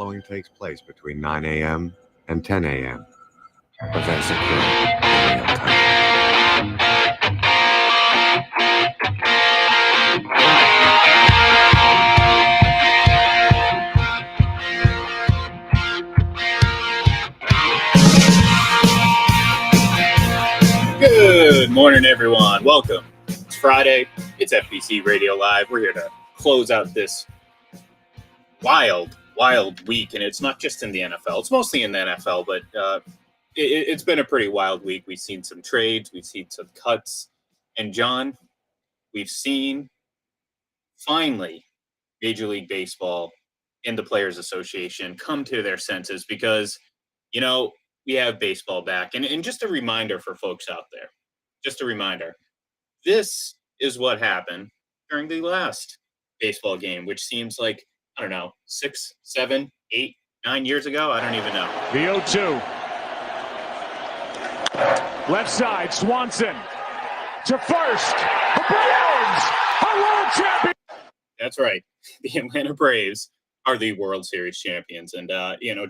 following takes place between 9 a.m. and 10 a.m. Events occur in real time. Good morning, everyone. Welcome. It's Friday. It's FPC Radio Live. We're here to close out this wild week, and it's not just in the NFL. It's mostly in the NFL, but it's been a pretty wild week. We've seen some trades. We've seen some cuts. And, John, we've seen, finally, Major League Baseball and the Players Association come to their senses because, you know, we have baseball back. And just a reminder for folks out there, just a reminder, this is what happened during the last baseball game, which seems like, I don't know, 6, 7, 8, 9 years ago. I don't even know. The 0-2. Left side, Swanson to first. The Braves are world champions. That's right. The Atlanta Braves are the World Series champions. And,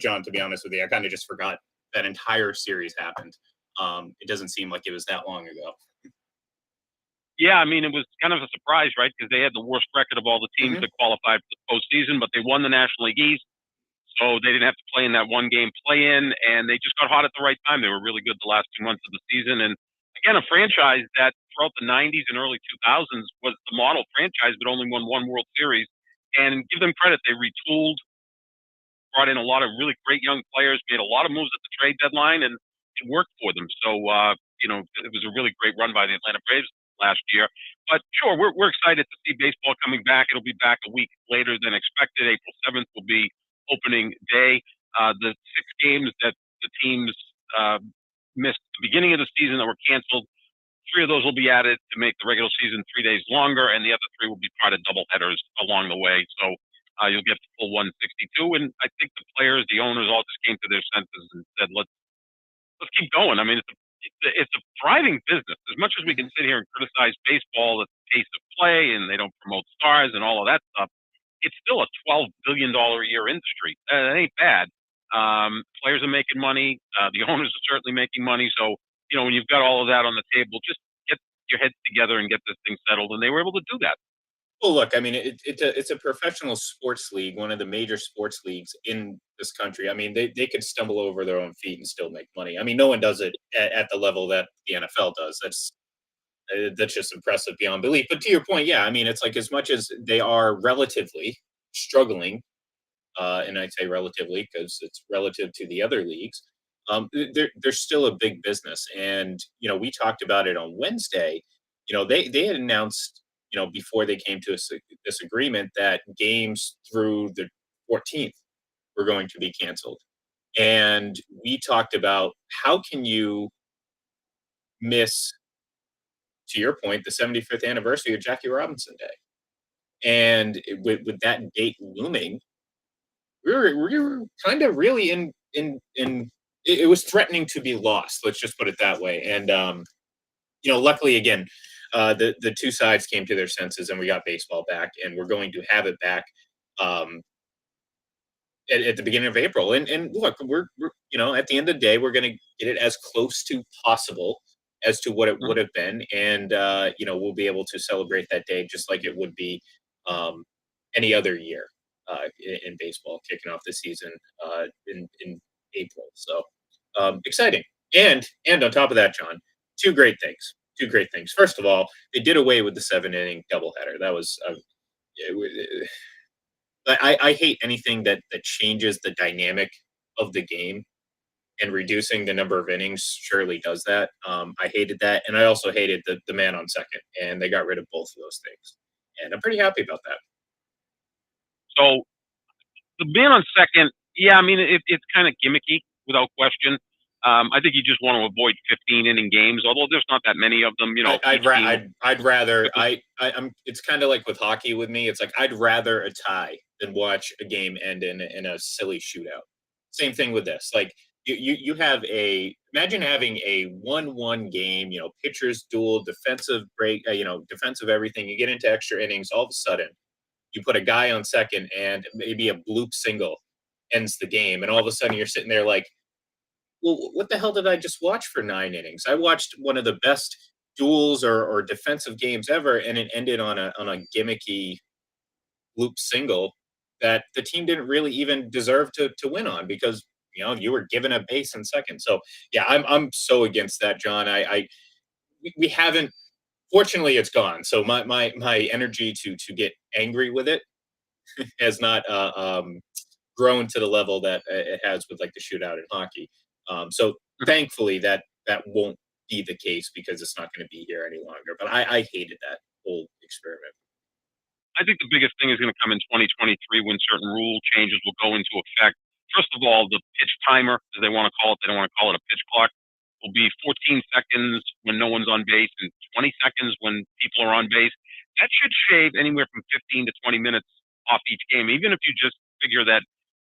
John, to be honest with you, I kind of just forgot that entire series happened. It doesn't seem like it was that long ago. Yeah, I mean, it was kind of a surprise, right? Because they had the worst record of all the teams that qualified for the postseason, but they won the National League East, so they didn't have to play in that one-game play-in, and they just got hot at the right time. They were really good the last 2 months of the season, and again, a franchise that throughout the 90s and early 2000s was the model franchise, but only won one World Series. And give them credit, they retooled, brought in a lot of really great young players, made a lot of moves at the trade deadline, and it worked for them. So, it was a really great run by the Atlanta Braves last year. But sure, we're excited to see baseball coming back. It'll be back a week later than expected. April 7th will be opening day. The 6 games that the teams missed at the beginning of the season that were canceled, 3 of those will be added to make the regular season 3 days longer, and the other 3 will be part of double headers along the way. So you'll get the full 162. And I think the players, the owners, all just came to their senses and said, let's keep going. I mean, it's a thriving business. As much as we can sit here and criticize baseball at the pace of play and they don't promote stars and all of that stuff, it's still a $12 billion a year industry. It ain't bad. Players are making money. The owners are certainly making money. So, when you've got all of that on the table, just get your heads together and get this thing settled. And they were able to do that. Well, look, I mean, it's a professional sports league, one of the major sports leagues in this country. I mean, they could stumble over their own feet and still make money. I mean, no one does it at the level that the NFL does. That's just impressive beyond belief. But to your point, yeah, I mean, it's like as much as they are relatively struggling, and I say relatively because it's relative to the other leagues, they're still a big business. And, we talked about it on Wednesday. They had announced, before they came to this agreement that games through the 14th were going to be canceled. And we talked about how can you miss, to your point, the 75th anniversary of Jackie Robinson Day. And with that date looming, we were kind of really in it was threatening to be lost. Let's just put it that way. And, luckily, again, the 2 sides came to their senses and we got baseball back, and we're going to have it back at the beginning of April. And look, we're at the end of the day, we're going to get it as close to possible as to what it would have been. And, we'll be able to celebrate that day just like it would be any other year in baseball, kicking off the season in April. So exciting. And on top of that, John, two great things. First of all, they did away with the 7-inning doubleheader. That was I hate anything that changes the dynamic of the game, and reducing the number of innings surely does that. I hated that, and I also hated the man on second, and they got rid of both of those things, and I'm pretty happy about that. So the man on second, yeah, I mean, it's kind of gimmicky without question. I think you just want to avoid 15-inning games, although there's not that many of them. I'd rather. I'm. It's kind of like with hockey with me. It's like I'd rather a tie than watch a game end in a silly shootout. Same thing with this. Like you have imagine having a 1-1 game. Pitchers duel, defensive break. Defensive everything. You get into extra innings. All of a sudden, you put a guy on second and maybe a bloop single ends the game. And all of a sudden you're sitting there like, well, what the hell did I just watch for 9 innings? I watched one of the best duels or defensive games ever, and it ended on a gimmicky loop single that the team didn't really even deserve to win on because you were given a base in second. So yeah, I'm so against that, John. We haven't. Fortunately, it's gone. So my energy to get angry with it has not grown to the level that it has with like the shootout in hockey. So thankfully that won't be the case because it's not going to be here any longer. But I hated that whole experiment. I think the biggest thing is going to come in 2023 when certain rule changes will go into effect. First of all, the pitch timer, as they want to call it, they don't want to call it a pitch clock, will be 14 seconds when no one's on base and 20 seconds when people are on base. That should shave anywhere from 15 to 20 minutes off each game, even if you just figure that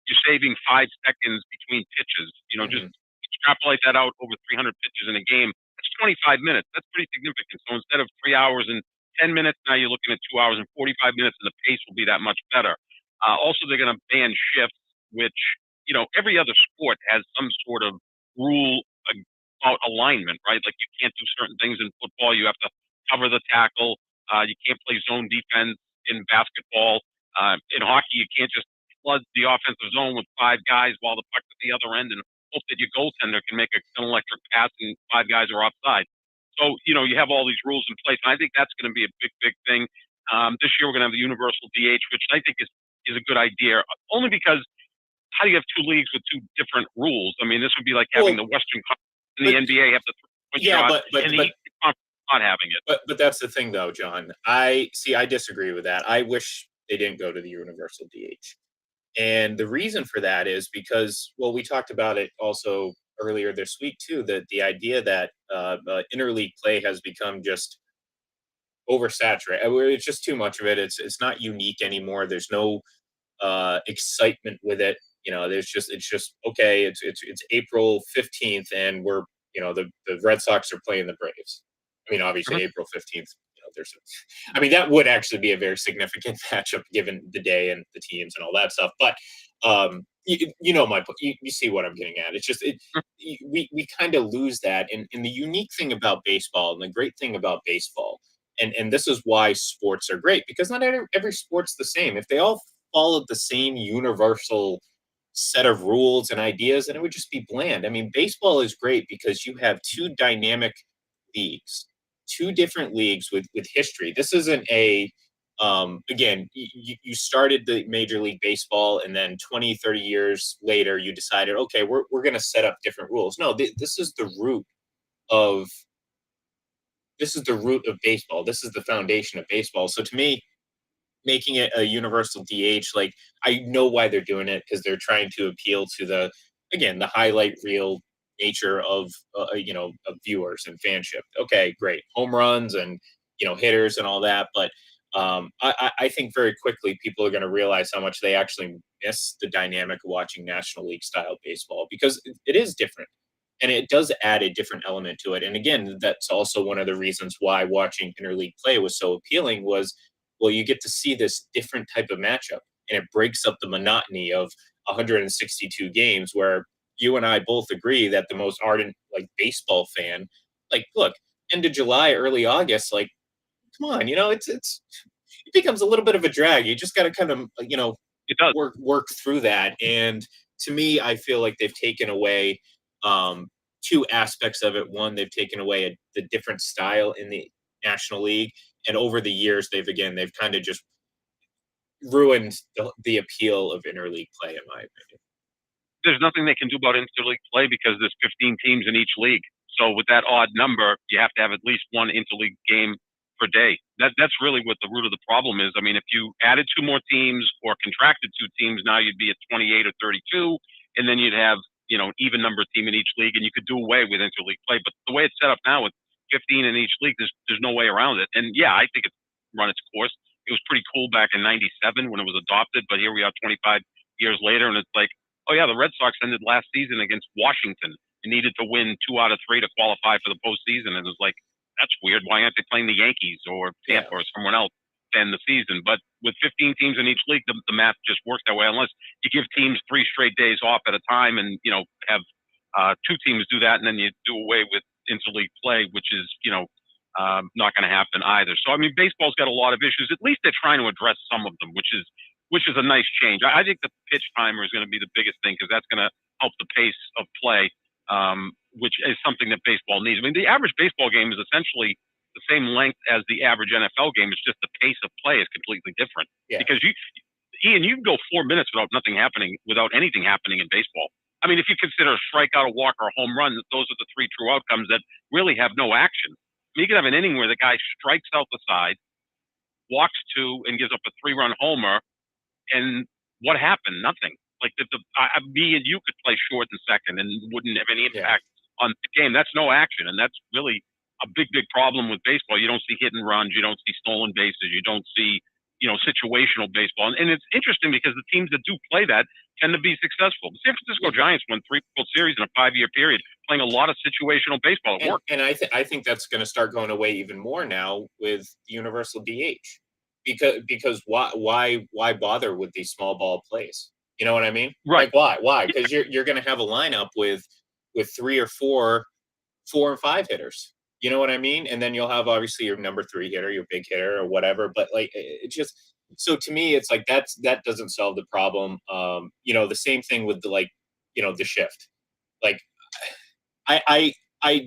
you're saving 5 seconds between pitches. Just extrapolate that out over 300 pitches in a game. That's 25 minutes. That's pretty significant. So instead of 3 hours and 10 minutes, now you're looking at 2 hours and 45 minutes, and the pace will be that much better. Also, they're going to ban shifts, which, every other sport has some sort of rule about alignment, right? Like you can't do certain things in football. You have to cover the tackle. You can't play zone defense in basketball. In hockey, you can't just flood the offensive zone with 5 guys while the puck's at the other end and hope that your goaltender can make an electric pass and 5 guys are offside. So, you have all these rules in place. And I think that's going to be a big, big thing. This year, we're going to have the universal DH, which I think is a good idea, only because how do you have 2 leagues with 2 different rules? I mean, this would be like having the Western Conference and the NBA have the 3-point shot, and the Eastern Conference not having it. But that's the thing, though, John. I disagree with that. I wish they didn't go to the universal DH. And the reason for that is because, well, we talked about it also earlier this week too, that the idea that interleague play has become just oversaturated. It's just too much of it. It's not unique anymore. There's no excitement with it. It's just okay. It's April 15th, and we're the Red Sox are playing the Braves. I mean, obviously April 15th. That would actually be a very significant matchup given the day and the teams and all that stuff. But my point. You see what I'm getting at. It's just we kind of lose that. And the unique thing about baseball and the great thing about baseball, and this is why sports are great, because not every sport's the same. If they all followed the same universal set of rules and ideas, then it would just be bland. I mean, baseball is great because you have 2 dynamic leagues, 2 different leagues with history. This isn't again, you started the Major League Baseball, and then 20, 30 years later, you decided, okay, we're going to set up different rules. No, this is the root of baseball. This is the foundation of baseball. So to me, making it a universal DH, like, I know why they're doing it, because they're trying to appeal to the highlight reel nature of viewers and fanship. Okay, great, home runs and hitters and all that, but I think very quickly people are going to realize how much they actually miss the dynamic of watching National League style baseball, because it is different and it does add a different element to it. And again, that's also one of the reasons why watching interleague play was so appealing was, well, you get to see this different type of matchup, and it breaks up the monotony of 162 games where you and I both agree that the most ardent baseball fan, look, end of July, early August, come on, it becomes a little bit of a drag. You just got to kind of, it does work through that. And to me, I feel like they've taken away 2 aspects of it. One, they've taken away the different style in the National League, and over the years, they've kind of just ruined the appeal of interleague play, in my opinion. There's nothing they can do about interleague play because there's 15 teams in each league. So with that odd number, you have to have at least 1 interleague game per day. That's really what the root of the problem is. I mean, if you added 2 more teams or contracted 2 teams, now you'd be at 28 or 32, and then you'd have even number team in each league, and you could do away with interleague play. But the way it's set up now with 15 in each league, there's no way around it. And yeah, I think it's run its course. It was pretty cool back in '97 when it was adopted, but here we are 25 years later, and it's like, oh yeah, the Red Sox ended last season against Washington and needed to win 2 out of 3 to qualify for the postseason. And it was like, that's weird. Why aren't they playing the Yankees or Tampa or someone else? to end the season. But with 15 teams in each league, the math just works that way. Unless you give teams 3 straight days off at a time, and have 2 teams do that, and then you do away with interleague play, which is not going to happen either. So I mean, baseball's got a lot of issues. At least they're trying to address some of them, which is a nice change. I think the pitch timer is going to be the biggest thing because that's going to help the pace of play, which is something that baseball needs. I mean, the average baseball game is essentially the same length as the average NFL game. It's just the pace of play is completely different. Yeah. Because Ian, you can go 4 minutes without anything happening in baseball. I mean, if you consider a strikeout, a walk, or a home run, those are the 3 true outcomes that really have no action. I mean, you could have an inning where the guy strikes out the side, walks 2, and gives up a 3-run homer, and what happened? Nothing. Like me and you could play short and second and wouldn't have any impact on the game. That's no action, and that's really a big problem with baseball. You don't see hit and runs, you don't see stolen bases, you don't see situational baseball. And it's interesting because the teams that do play that tend to be successful. The San Francisco Giants won 3 World Series in a 5-year period, playing a lot of situational baseball. It worked. And I think that's going to start going away even more now with universal DH, because why bother with these small ball plays? You know what I mean? Right. Like why? Because you're going to have a lineup with 3 or 4 and 5 hitters. You know what I mean? And then you'll have obviously your number 3 hitter, your big hitter, or whatever. But like, it just, so to me, it's like that doesn't solve the problem. The same thing with the shift. Like, I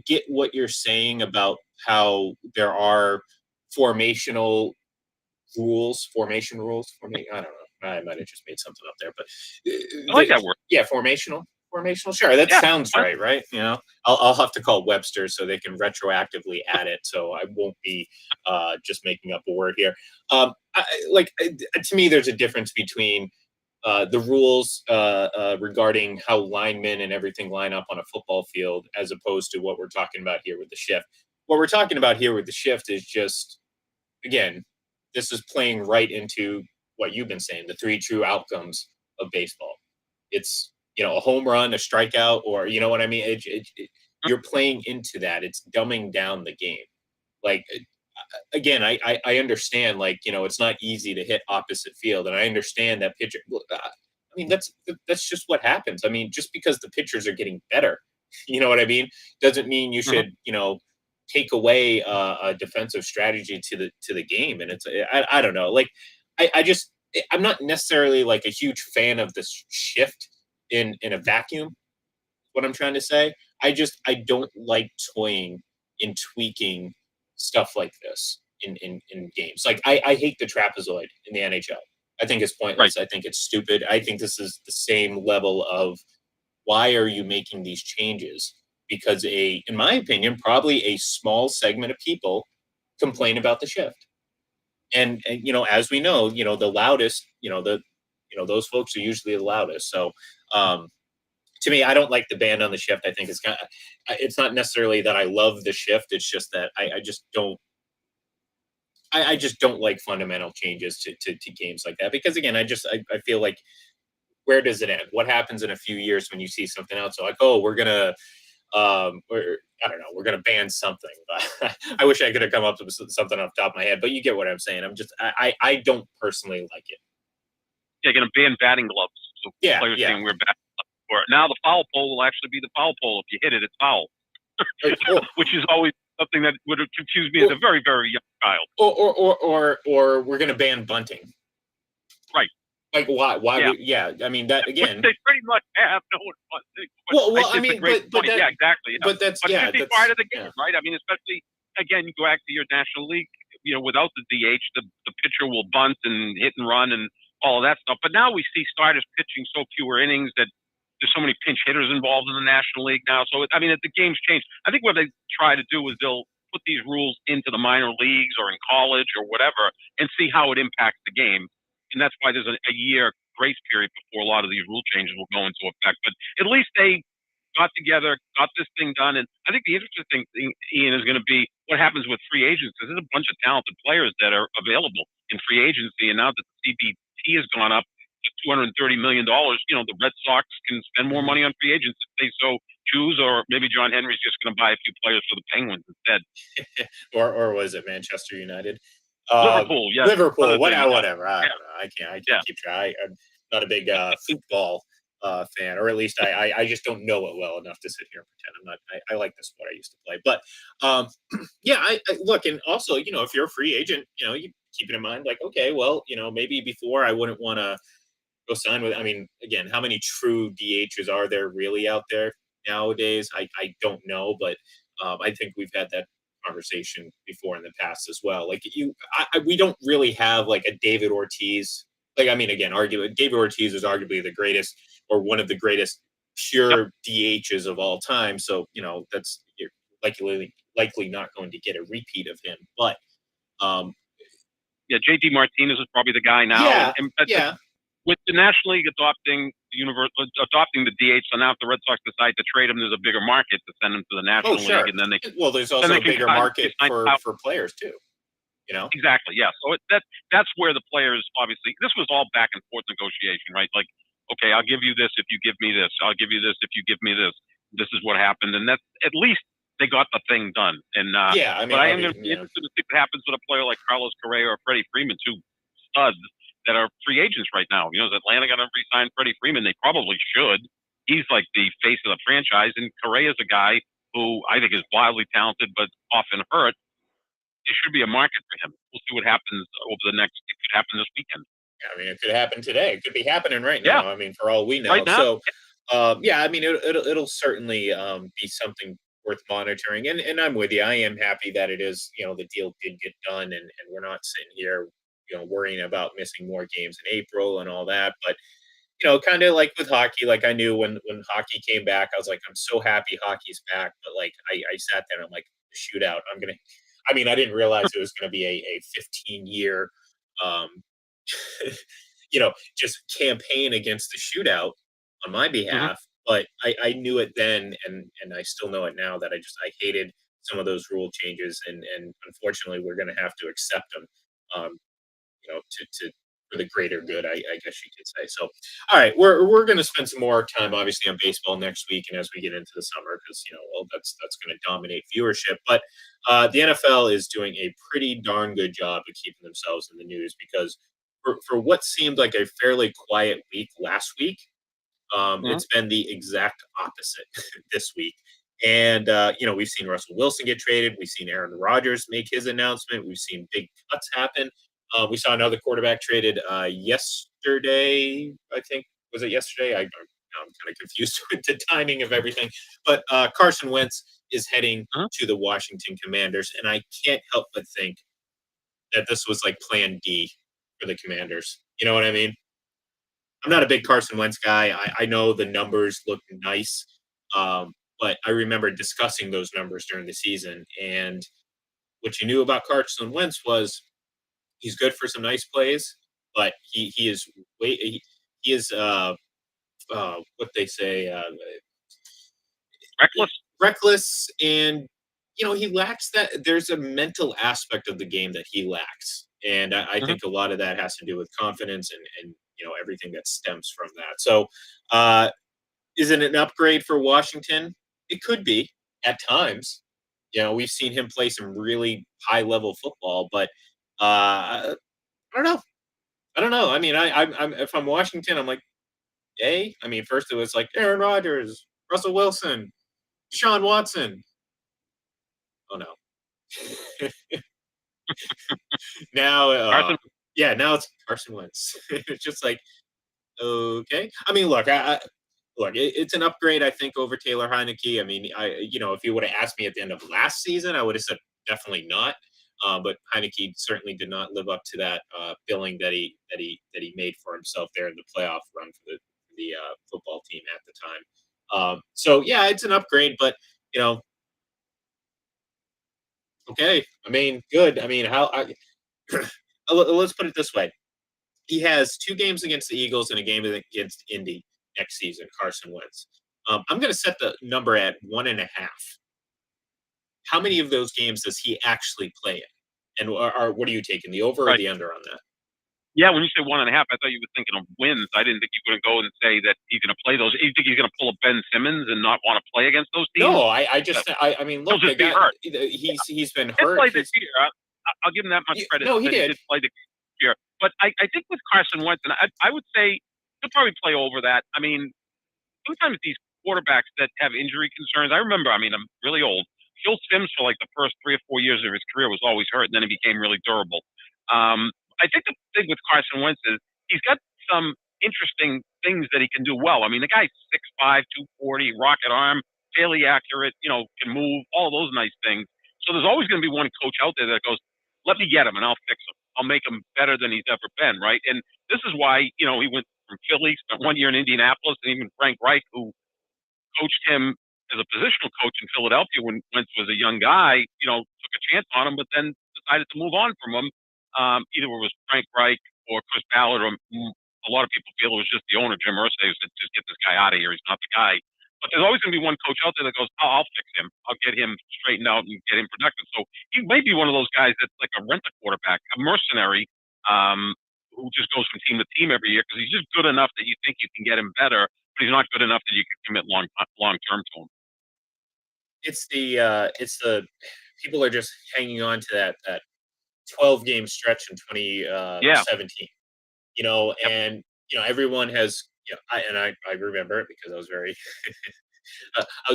get what you're saying about how there are formation rules. I don't know. I might have just made something up there, but I like that word. Yeah, formational. Sure, that sounds right. I'll have to call Webster so they can retroactively add it, so I won't be just making up a word here. To me, there's a difference between the rules regarding how linemen and everything line up on a football field as opposed to what we're talking about here with the shift. What we're talking about here with the shift is just, again, this is playing right into what you've been saying, the 3 true outcomes of baseball. It's a home run, a strikeout, or you know what I mean? You're playing into that. It's dumbing down the game. Like, again, I understand, it's not easy to hit opposite field. And I understand that pitcher. I mean, that's just what happens. I mean, just because the pitchers are getting better, you know what I mean? Doesn't mean you should, take away a defensive strategy to the game. And it's, I don't know. Like, I'm not necessarily like a huge fan of this shift in a vacuum, what I'm trying to say. I don't like toying and tweaking stuff like this in games. Like, I hate the trapezoid in the NHL. I think it's pointless. Right. I think it's stupid. I think this is the same level of, why are you making these changes? Because in my opinion, probably a small segment of people complain about the shift. And as we know, the loudest, those folks are usually the loudest. So, to me, I don't like the ban on the shift. I think it's not necessarily that I love the shift. It's just that I just don't like fundamental changes to games like that. Because again, I feel like, where does it end? What happens in a few years when you see something else? So like, oh, we're gonna, I don't know, we're gonna ban something. But I wish I could have come up with something off the top of my head. But you get what I'm saying. I don't personally like it. They're gonna ban batting gloves. So players saying we're batting gloves for it. Now the foul pole will actually be the foul pole. If you hit it, it's foul. Which is always something that would have confused me as a very, very young child. Or we're gonna ban bunting. Right. Like, why? I mean, that again. They pretty much have no one. Well, I mean, but yeah, exactly. Yeah. But that's that's part of the game, right? I mean, especially again, you go back to your National League. Without the DH, the pitcher will bunt and hit and run and all of that stuff. But now we see starters pitching so fewer innings that there's so many pinch hitters involved in the National League now. So I mean, the game's changed. I think what they try to do is they'll put these rules into the minor leagues or in college or whatever, and see how it impacts the game. And that's why there's a year grace period before a lot of these rule changes will go into effect. But at least they got together, got this thing done. And I think the interesting thing, Ian, is going to be what happens with free agents, because there's a bunch of talented players that are available in free agency. And now that the CBT has gone up to $230 million, the Red Sox can spend more money on free agents if they so choose, or maybe John Henry's just going to buy a few players for the Penguins instead. or was it Manchester United? Liverpool, yes. Liverpool, Other whatever. I yeah. don't know. I can't keep track. I'm not a big football fan, or at least I just don't know it well enough to sit here and pretend I'm not. I like the sport I used to play, but yeah, I look, and also, if you're a free agent, you keep it in mind, like, okay, well, maybe before I wouldn't want to go sign with. I mean, again, how many true DHs are there really out there nowadays? I don't know, but I think we've had that conversation before in the past as well. Like we don't really have like a David Ortiz. Like, I mean, again, arguably David Ortiz is arguably the greatest or one of the greatest pure DHs of all time. So that's you're likely not going to get a repeat of him. But JD Martinez is probably the guy now. yeah, And yeah. With the National League adopting the DH, so now if the Red Sox decide to trade him, there's a bigger market to send him to the National League, and then they well, there's also a bigger market for players too. Exactly, yeah. So that's where the players, obviously, this was all back and forth negotiation, right? Like, okay, I'll give you this if you give me this. I'll give you this if you give me this. This is what happened, and that's at least they got the thing done. And yeah, I mean, but I am going to be interested to see what happens with a player like Carlos Correa or Freddie Freeman, two studs that are free agents right now. Is Atlanta going to re-sign Freddie Freeman? They probably should. He's like the face of the franchise, and Correa is a guy who I think is wildly talented but often hurt. There should be a market for him. We'll see what happens over the next. It could happen this weekend. I mean, it could happen today. It could be happening right now. I mean, for all we know. Right now? So, yeah, I mean, it'll certainly be something worth monitoring. And I'm with you. I am happy that it is. The deal did get done, and we're not sitting here, worrying about missing more games in April and all that. But kind of like with hockey, like I knew when hockey came back, I was like, I'm so happy hockey's back. But like, I sat there and I'm like, shootout. I mean, I didn't realize it was going to be a 15-year, just campaign against the shootout on my behalf. But I knew it then, and I still know it now, that I hated some of those rule changes, and unfortunately, we're going to have to accept them. To for the greater good, I guess you could say. So, all right, we're going to spend some more time, obviously, on baseball next week, and as we get into the summer, because that's going to dominate viewership. But the NFL is doing a pretty darn good job of keeping themselves in the news, because for what seemed like a fairly quiet week last week, it's been the exact opposite this week. And we've seen Russell Wilson get traded. We've seen Aaron Rodgers make his announcement. We've seen big cuts happen. We saw another quarterback traded yesterday. I think, was it yesterday? I'm kind of confused with the timing of everything. But Carson Wentz is heading to the Washington Commanders, and I can't help but think that this was like Plan D for the Commanders. You know what I mean? I'm not a big Carson Wentz guy. I know the numbers look nice, but I remember discussing those numbers during the season. And what you knew about Carson Wentz was he's good for some nice plays, but he is what they say, reckless, and he lacks that. There's a mental aspect of the game that he lacks, and I think a lot of that has to do with confidence and everything that stems from that. So, is it an upgrade for Washington? It could be at times. We've seen him play some really high level football, but I don't know. I mean, I'm if I'm Washington, I'm like, hey. I mean, first it was like Aaron Rodgers, Russell Wilson, Deshaun Watson. Oh no. Now, now it's Carson Wentz. It's just like, okay. I mean, look, it's an upgrade, I think, over Taylor Heineke. I mean, if you would have asked me at the end of last season, I would have said definitely not. But Heineke certainly did not live up to that billing that he made for himself there in the playoff run for the football team at the time. So yeah, it's an upgrade, but okay. I mean, good. I mean, let's put it this way: he has 2 games against the Eagles and a game against Indy next season. Carson Wentz. I'm going to set the number at 1.5. How many of those games does he actually play in? And what are you taking, the over or the under on that? Yeah, when you say 1.5, I thought you were thinking of wins. I didn't think you were going to go and say that he's going to play those. You think he's going to pull a Ben Simmons and not want to play against those teams? No, I mean, look, he's been hurt. He's been hurt. Like this year, I'll give him that much credit. No, he that did. did play the year. But I think with Carson Wentz, and I would say he'll probably play over that. I mean, sometimes these quarterbacks that have injury concerns, I remember, I mean, I'm really old. Phil Simms for like the first 3 or 4 years of his career was always hurt, and then he became really durable. I think the thing with Carson Wentz is he's got some interesting things that he can do well. I mean, the guy's 6'5", 240, rocket arm, fairly accurate, can move, all those nice things. So there's always going to be one coach out there that goes, let me get him and I'll fix him. I'll make him better than he's ever been, right? And this is why, he went from Philly, spent 1 year in Indianapolis, and even Frank Reich, who coached him as a positional coach in Philadelphia when Wentz was a young guy, took a chance on him, but then decided to move on from him. Either it was Frank Reich or Chris Ballard, or a lot of people feel it was just the owner, Jim Irsay, who said, just get this guy out of here. He's not the guy. But there's always going to be one coach out there that goes, oh, I'll fix him. I'll get him straightened out and get him productive. So he may be one of those guys that's like a rent-a-quarterback, a mercenary, who just goes from team to team every year because he's just good enough that you think you can get him better, but he's not good enough that you can commit long-term to him. It's the people are just hanging on to that 12-game stretch in 2017. And everyone has. I remember it because I was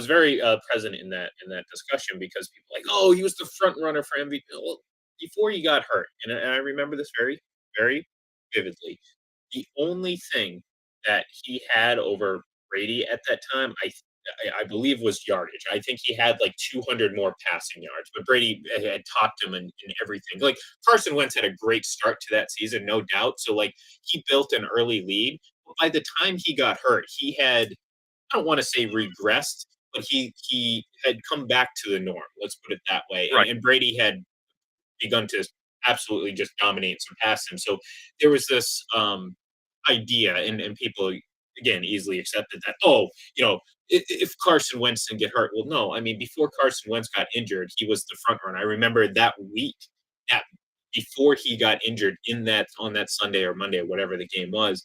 very, present in that discussion because people were like, oh, he was the front runner for MVP. Well, before he got hurt, and I remember this very, very vividly. The only thing that he had over Brady at that time, I believe, was yardage. I think he had like 200 more passing yards, but Brady had topped him in everything. Like Carson Wentz had a great start to that season, no doubt. So like he built an early lead. But by the time he got hurt, he had, I don't want to say regressed, but he had come back to the norm. Let's put it that way. Right. And Brady had begun to absolutely just dominate and surpass him. So there was this idea, and people again easily accepted that. If Carson Wentz didn't get hurt, well, no. I mean, before Carson Wentz got injured, he was the front runner. I remember that week, that before he got injured on that Sunday or Monday or whatever the game was,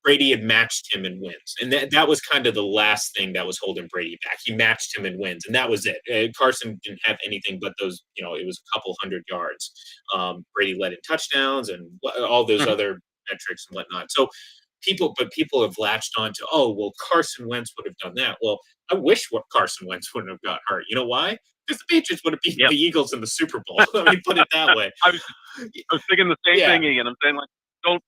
Brady had matched him in wins. And that was kind of the last thing that was holding Brady back. He matched him in wins, and that was it. Carson didn't have anything but those, it was a couple hundred yards. Brady led in touchdowns and all those other metrics and whatnot. So people have latched on to, oh, well, Carson Wentz would have done that. Well, I wish Carson Wentz wouldn't have got hurt. You know why? Because the Patriots would have beaten the Eagles in the Super Bowl. Let me put it that way. I was thinking the same thing, Ian. I'm saying, like, don't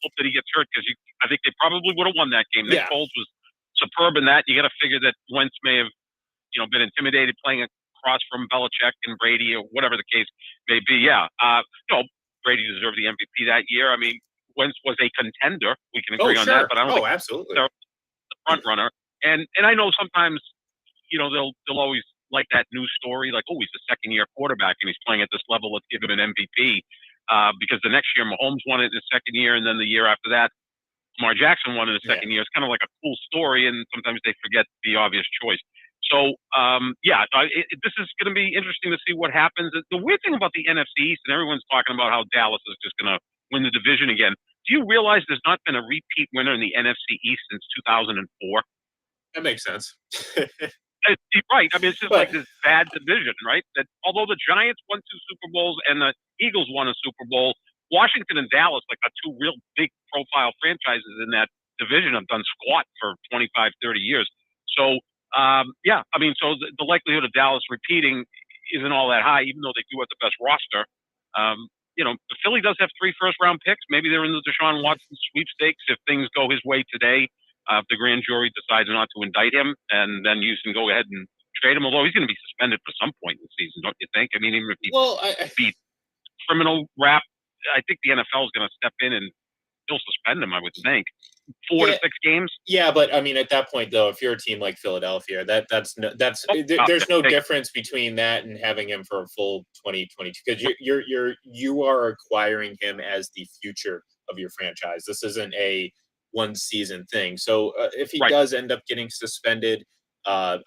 hope that he gets hurt because I think they probably would have won that game. Nick Foles was superb in that. You got to figure that Wentz may have, been intimidated playing across from Belichick and Brady or whatever the case may be. Brady deserved the MVP that year. I mean, Wentz was a contender. We can agree on that, but I don't think absolutely they're the front runner. And I know sometimes, they'll always like that news story, like, oh, he's a second-year quarterback and he's playing at this level. Let's give him an MVP. Because the next year Mahomes won it in his second year, and then the year after that, Lamar Jackson won in his second year. It's kind of like a cool story, and sometimes they forget the obvious choice. So, this is going to be interesting to see what happens. The weird thing about the NFC East, and everyone's talking about how Dallas is just going to win the division again. Do you realize there's not been a repeat winner in the NFC East since 2004? That makes sense. Right. I mean, it's just like this bad division, right? That although the Giants won 2 Super Bowls and the Eagles won a Super Bowl, Washington and Dallas, like, are 2 real big profile franchises in that division, have done squat for 25, 30 years. So, so the likelihood of Dallas repeating isn't all that high, even though they do have the best roster. The Philly does have 3 first-round picks. Maybe they're in the Deshaun Watson sweepstakes if things go his way today. If the grand jury decides not to indict him, and then you can go ahead and trade him, although he's going to be suspended for some point in the season, don't you think? I mean, even if he beat criminal rap, I think the NFL is going to step in and still suspend him, I would think. 4 to 6 games. Yeah, but I mean, at that point, though, if you're a team like Philadelphia, there's no difference between that and having him for a full 2022 because you are acquiring him as the future of your franchise. This isn't a one season thing. So if he does end up getting suspended, if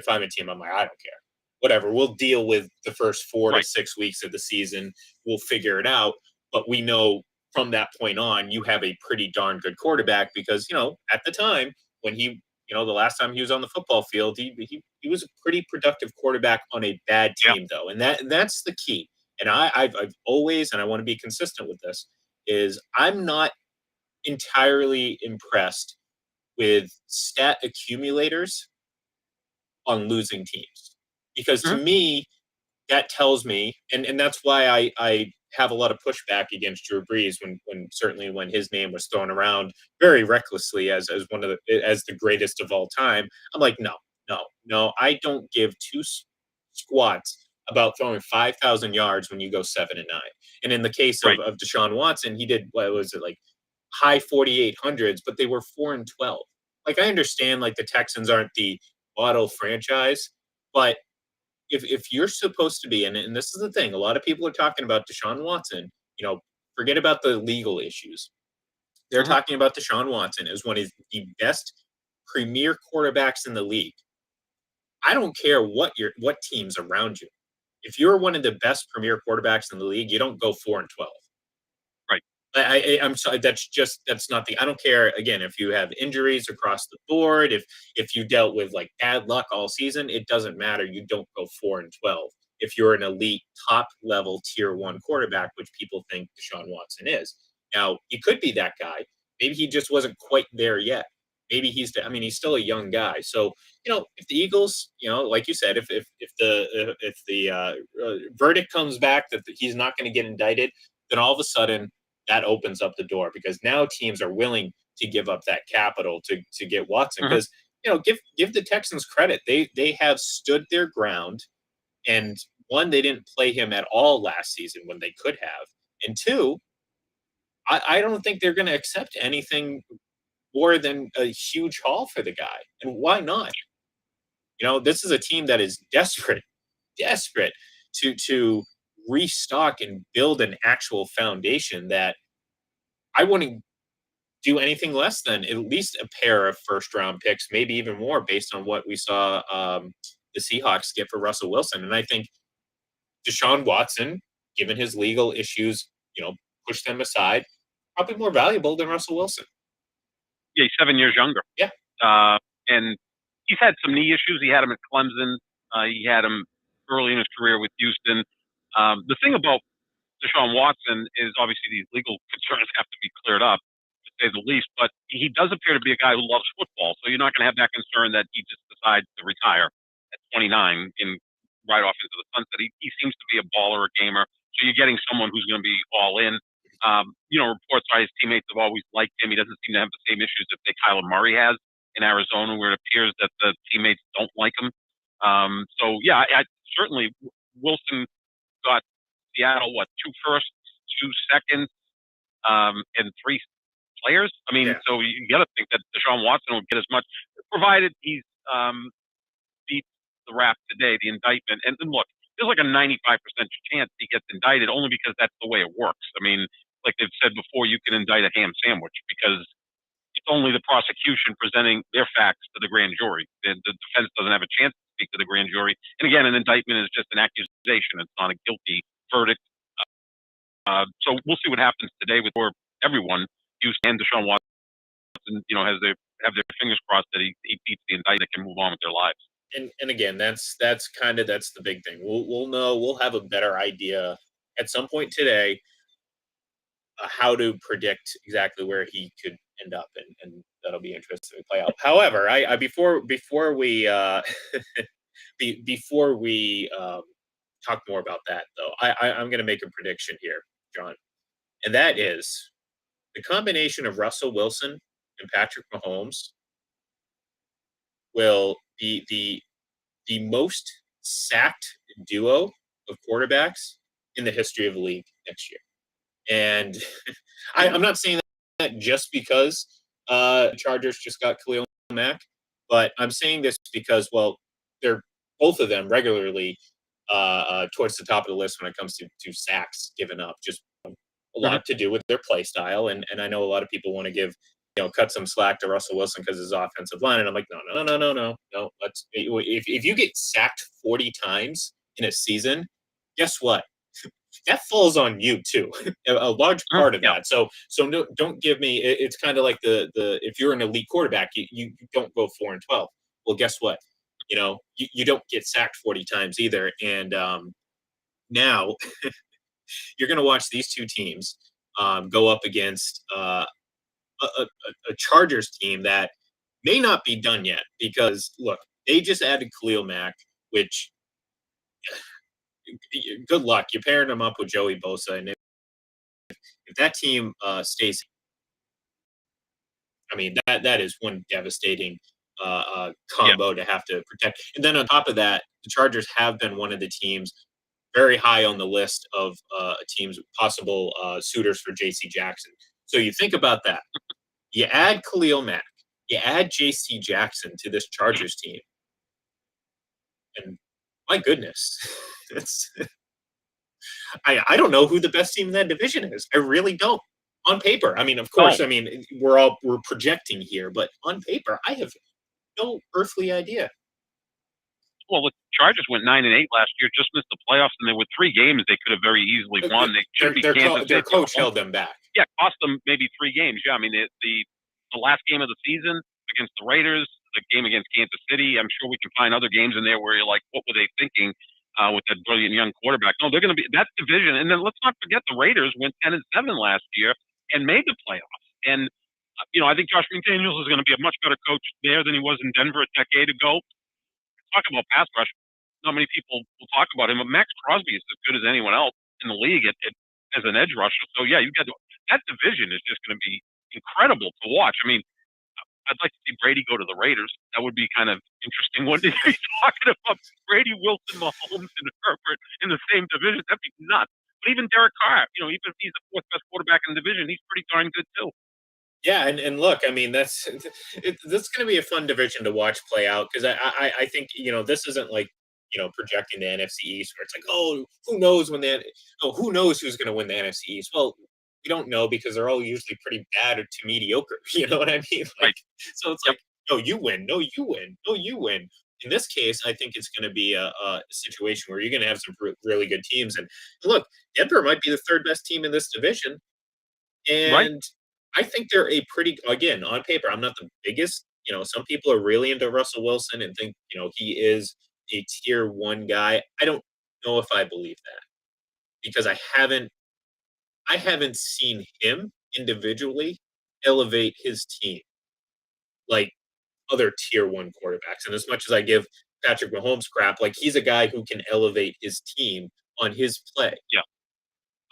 I'm a team, I'm like, I don't care. Whatever. We'll deal with the first 4 to 6 weeks of the season. We'll figure it out. But we know from that point on, you have a pretty darn good quarterback because, at the time when he, the last time he was on the football field, he was a pretty productive quarterback on a bad team, though, and that's the key. And I've always, and I want to be consistent with this, is I'm not entirely impressed with stat accumulators on losing teams, because to me that tells me, and that's why I have a lot of pushback against Drew Brees when his name was thrown around very recklessly as the greatest of all time. I'm like, no, I don't give two squats about throwing 5,000 yards when you go 7-9. And in the case of Deshaun Watson, he did, what was it, like high 4,800s, but they were 4-12. Like, I understand, like, the Texans aren't the model franchise, but if you're supposed to be, and this is the thing, a lot of people are talking about Deshaun Watson, forget about the legal issues. They're talking about Deshaun Watson as one of the best premier quarterbacks in the league. I don't care what team's around you. If you're one of the best premier quarterbacks in the league, you don't go 4-12. Right. I'm sorry. That's not I don't care. Again, if you have injuries across the board, if you dealt with like bad luck all season, it doesn't matter. You don't go 4-12 if you're an elite top level tier 1 quarterback, which people think Deshaun Watson is. Now, he could be that guy. Maybe he just wasn't quite there yet. Maybe he's still a young guy. So, if the Eagles, like you said, if the verdict comes back that he's not going to get indicted, then all of a sudden that opens up the door, because now teams are willing to give up that capital to get Watson. Because give the Texans credit, they have stood their ground, and one, they didn't play him at all last season when they could have, and two, I don't think they're going to accept anything more than a huge haul for the guy. And why not? This is a team that is desperate to restock and build an actual foundation that I wouldn't do anything less than at least a pair of first-round picks, maybe even more, based on what we saw the Seahawks get for Russell Wilson. And I think Deshaun Watson, given his legal issues, push them aside, probably more valuable than Russell Wilson. Yeah, he's 7 years younger. Yeah. And he's had some knee issues. He had him at Clemson. He had him early in his career with Houston. The thing about Deshaun Watson is obviously these legal concerns have to be cleared up, to say the least, but he does appear to be a guy who loves football. So you're not going to have that concern that he just decides to retire at 29 right off into the sunset. He seems to be a baller, a gamer. So you're getting someone who's going to be all in. Reports are his teammates have always liked him. He doesn't seem to have the same issues that, say, Kyler Murray has in Arizona, where it appears that the teammates don't like him. I certainly, Wilson got Seattle, 2 firsts, 2 seconds, and 3 players. So you got to think that Deshaun Watson will get as much, provided he's beat the rap today, the indictment. And look, there's like a 95% chance he gets indicted, only because that's the way it works. Like they've said before, you can indict a ham sandwich because it's only the prosecution presenting their facts to the grand jury. The defense doesn't have a chance to speak to the grand jury. And again, an indictment is just an accusation. It's not a guilty verdict. So we'll see what happens today with everyone. Houston and Deshaun Watson, have their fingers crossed that he beats the indictment and can move on with their lives. And again, that's the big thing. We'll know. We'll have a better idea at some point today how to predict exactly where he could end up, and that'll be interesting to play out. However, I before we before we talk more about that, though, I'm going to make a prediction here, John, and that is the combination of Russell Wilson and Patrick Mahomes will be the most sacked duo of quarterbacks in the history of the league next year. And I'm not saying that just because Chargers just got Khalil Mack, but I'm saying this because, they're both of them regularly towards the top of the list when it comes to sacks given up. Just a lot to do with their play style, and I know a lot of people want to give cut some slack to Russell Wilson because his offensive line, and I'm like, no. If you get sacked 40 times in a season, guess what? that falls on you too. A large part of Yeah. that. So no, don't give me. It's kind of like the if you're an elite quarterback, you don't go 4-12. Well, guess what? You don't get sacked 40 times either. And now you're going to watch these two teams go up against a Chargers team that may not be done yet because look, they just added Khalil Mack, which good luck. You're pairing him up with Joey Bosa, and if that team stays, I mean that is one devastating Yeah. combo to have to protect. And then on top of that, the Chargers have been one of the teams very high on the list of teams possible suitors for J.C. Jackson. So you think about that. You add Khalil Mack, you add J.C. Jackson to this Chargers team, and my goodness, it's I don't know who the best team in that division is. I really don't. On paper, I mean, of course, Oh. I mean we're projecting here, but on paper, I have no earthly idea. Well, the Chargers went 9-8 last year, just missed the playoffs, and there were 3 games they could have very easily won. They should be Kansas Their City. coach held them back. Yeah, cost them maybe 3 games. Yeah, I mean the last game of the season against the Raiders, the game against Kansas City. I'm sure we can find other games in there where you're like, what were they thinking with that brilliant young quarterback? No, they're going to be that division. And then let's not forget the Raiders went 10-7 last year and made the playoffs. And I think Josh McDaniels is going to be a much better coach there than he was in Denver a decade ago. Talk about pass rush. Not many people will talk about him, but Max Crosby is as good as anyone else in the league as an edge rusher. So yeah, that division is just going to be incredible to watch. I mean, I'd like to see Brady go to the Raiders. That would be kind of interesting. One day he's talking about Brady, Wilson, Mahomes, and Herbert in the same division. That'd be nuts. But even Derek Carr, even if he's the 4th best quarterback in the division, he's pretty darn good too. Yeah, and look, I mean that's going to be a fun division to watch play out because I think this isn't like projecting the NFC East where it's like who knows who knows who's going to win the NFC East. Well, we don't know because they're all usually pretty bad or to mediocre. You know what I mean? Right. So it's like no, you win, no, you win, no, you win. In this case, I think it's going to be a situation where you're going to have some really good teams. And look, Denver might be the 3rd best team in this division, and Right. I think they're a pretty, again, on paper, I'm not the biggest. Some people are really into Russell Wilson and think, he is a tier 1 guy. I don't know if I believe that because I haven't seen him individually elevate his team like other tier 1 quarterbacks. And as much as I give Patrick Mahomes crap, like he's a guy who can elevate his team on his play. Yeah.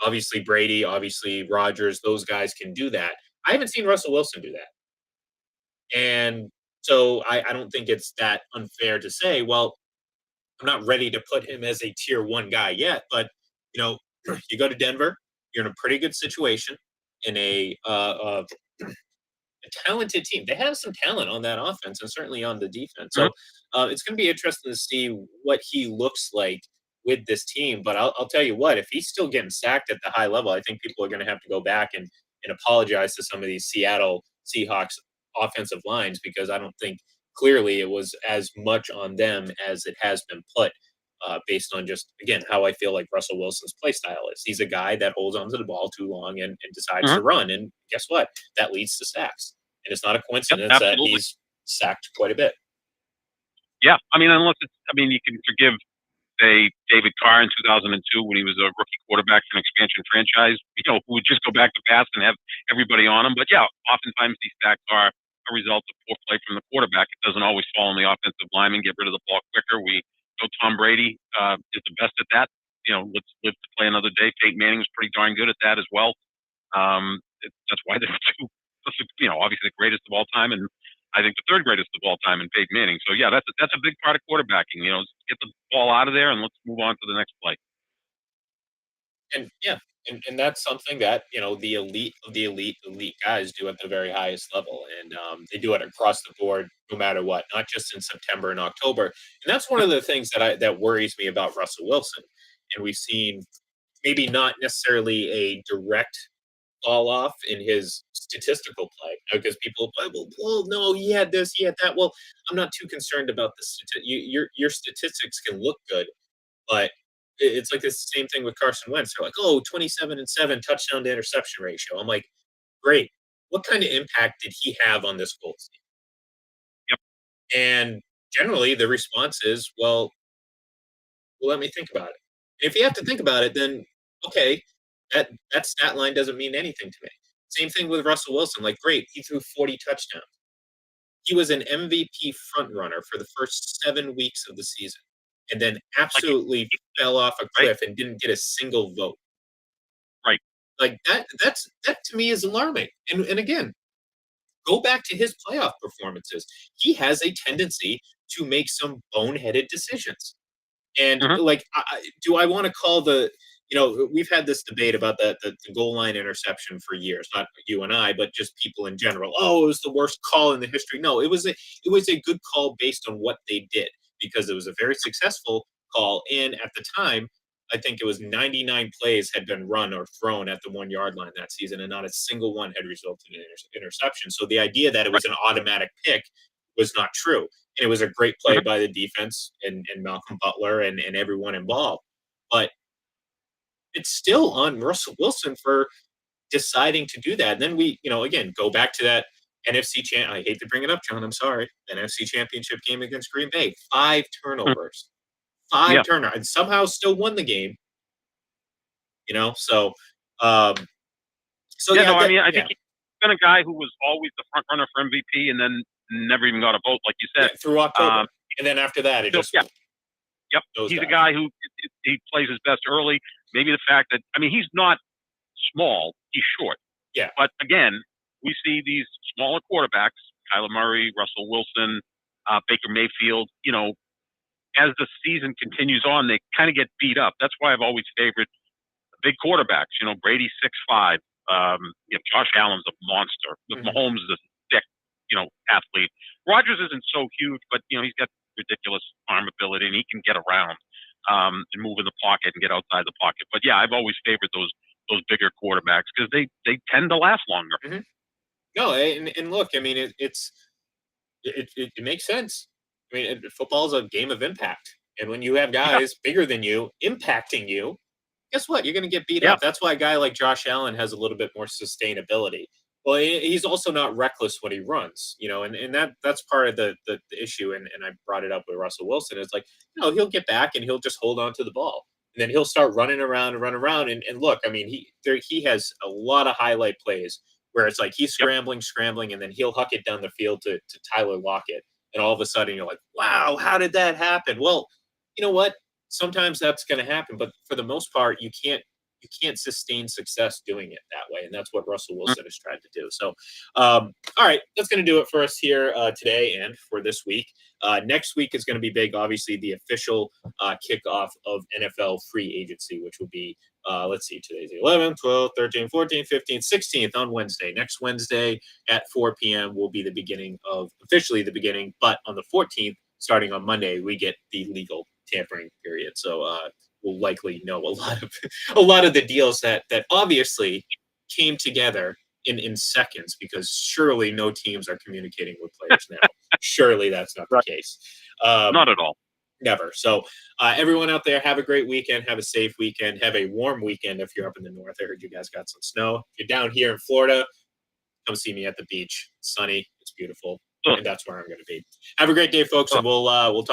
Obviously Brady, obviously Rodgers, those guys can do that. I haven't seen Russell Wilson do that. And so I don't think it's that unfair to say, well, I'm not ready to put him as a tier 1 guy yet, but you go to Denver, you're in a pretty good situation in a talented team. They have some talent on that offense and certainly on the defense. So it's going to be interesting to see what he looks like with this team. But I'll tell you what, if he's still getting sacked at the high level, I think people are going to have to go back and apologize to some of these Seattle Seahawks offensive lines because I don't think clearly it was as much on them as it has been put based on just, again, how I feel like Russell Wilson's play style is. He's a guy that holds onto the ball too long and decides to run. And guess what? That leads to sacks. And it's not a coincidence that he's sacked quite a bit. Yeah. I mean, you can forgive, say, David Carr in 2002 when he was a rookie quarterback for an expansion franchise, who would just go back to pass and have everybody on him. But yeah, oftentimes these sacks are a result of poor play from the quarterback. It doesn't always fall on the offensive lineman, get rid of the ball quicker. We know Tom Brady is the best at that. Let's live to play another day. Peyton Manning was pretty darn good at that as well. That's why they're two, obviously the greatest of all time, and I think the 3rd greatest of all time in Peyton Manning. So yeah, that's a big part of quarterbacking. Get the ball out of there and let's move on to the next play. And yeah, and that's something that the elite of the elite guys do at the very highest level, and they do it across the board, no matter what, not just in September and October. And that's one of the things that worries me about Russell Wilson. And we've seen maybe not necessarily a direct fall off in his statistical play because people, well, no, he had this, he had that. Well, I'm not too concerned about the your statistics can look good, but it's like the same thing with Carson Wentz. They're like, oh, 27-7 touchdown to interception ratio. I'm like, great. What kind of impact did he have on this Colts team? Yep. And generally, the response is, well, let me think about it. If you have to think about it, then okay, that stat line doesn't mean anything to me. Same thing with Russell Wilson. Like, great, he threw 40 touchdowns. He was an MVP frontrunner for the first 7 weeks of the season, and then absolutely fell off a cliff and didn't get a single vote. Right. Like that to me is alarming. And again, go back to his playoff performances. He has a tendency to make some boneheaded decisions. And like, do I want to call we've had this debate about the goal line interception for years, not you and I, but just people in general. Oh, it was the worst call in the history. No, it was a good call based on what they did, because it was a very successful call. And at the time, I think it was 99 plays had been run or thrown at the 1 yard line that season, and not a single one had resulted in interception. So the idea that it was an automatic pick was not true. And it was a great play by the defense and Malcolm Butler and everyone involved. But it's still on Russell Wilson for deciding to do that. And then we, again, go back to that NFC I hate to bring it up, John, I'm sorry. NFC Championship game against Green Bay. 5 turnovers. 5 turnovers. And somehow still won the game. So I think he's been a guy who was always the front runner for MVP and then never even got a vote, like you said. Through October. And then after that, it just... Yep. He's a guy who he plays his best early. Maybe the fact that, he's not small. He's short. Yeah. But again, we see these smaller quarterbacks, Kyler Murray, Russell Wilson, Baker Mayfield, as the season continues on, they kind of get beat up. That's why I've always favored big quarterbacks. Brady's 6'5". Josh Allen's a monster. Mahomes is a thick, athlete. Rodgers isn't so huge, but, he's got ridiculous arm ability and he can get around and move in the pocket and get outside the pocket. But yeah, I've always favored those bigger quarterbacks because they tend to last longer. No, and look, it makes sense. Football is a game of impact, and when you have guys bigger than you impacting you, guess what? You're going to get beat up. That's why a guy like Josh Allen has a little bit more sustainability. Well, he's also not reckless when he runs, and that's part of the issue. And I brought it up with Russell Wilson. It's like, he'll get back and he'll just hold on to the ball. And then he'll start running around. And look, he has a lot of highlight plays where it's like he's scrambling, and then he'll huck it down the field to Tyler Lockett. And all of a sudden you're like, wow, how did that happen? Well, you know what? Sometimes that's going to happen. But for the most part, you can't sustain success doing it that way. And that's what Russell Wilson has tried to do. So, all right, that's going to do it for us here today and for this week. Next week is going to be big. Obviously, the official kickoff of NFL free agency, which will be, let's see, today's the 11th, 12th, 13th, 14th, 15th, 16th on Wednesday. Next Wednesday at 4 p.m. will be officially the beginning. But on the 14th, starting on Monday, we get the legal tampering period. So, we'll likely know a lot of the deals that obviously came together in seconds, because surely no teams are communicating with players now. Surely that's not the case. Not at all. Never. So everyone out there, have a great weekend. Have a safe weekend. Have a warm weekend if you're up in the north. I heard you guys got some snow. If you're down here in Florida, come see me at the beach. It's sunny. It's beautiful. And that's where I'm going to be. Have a great day, folks. And we'll talk.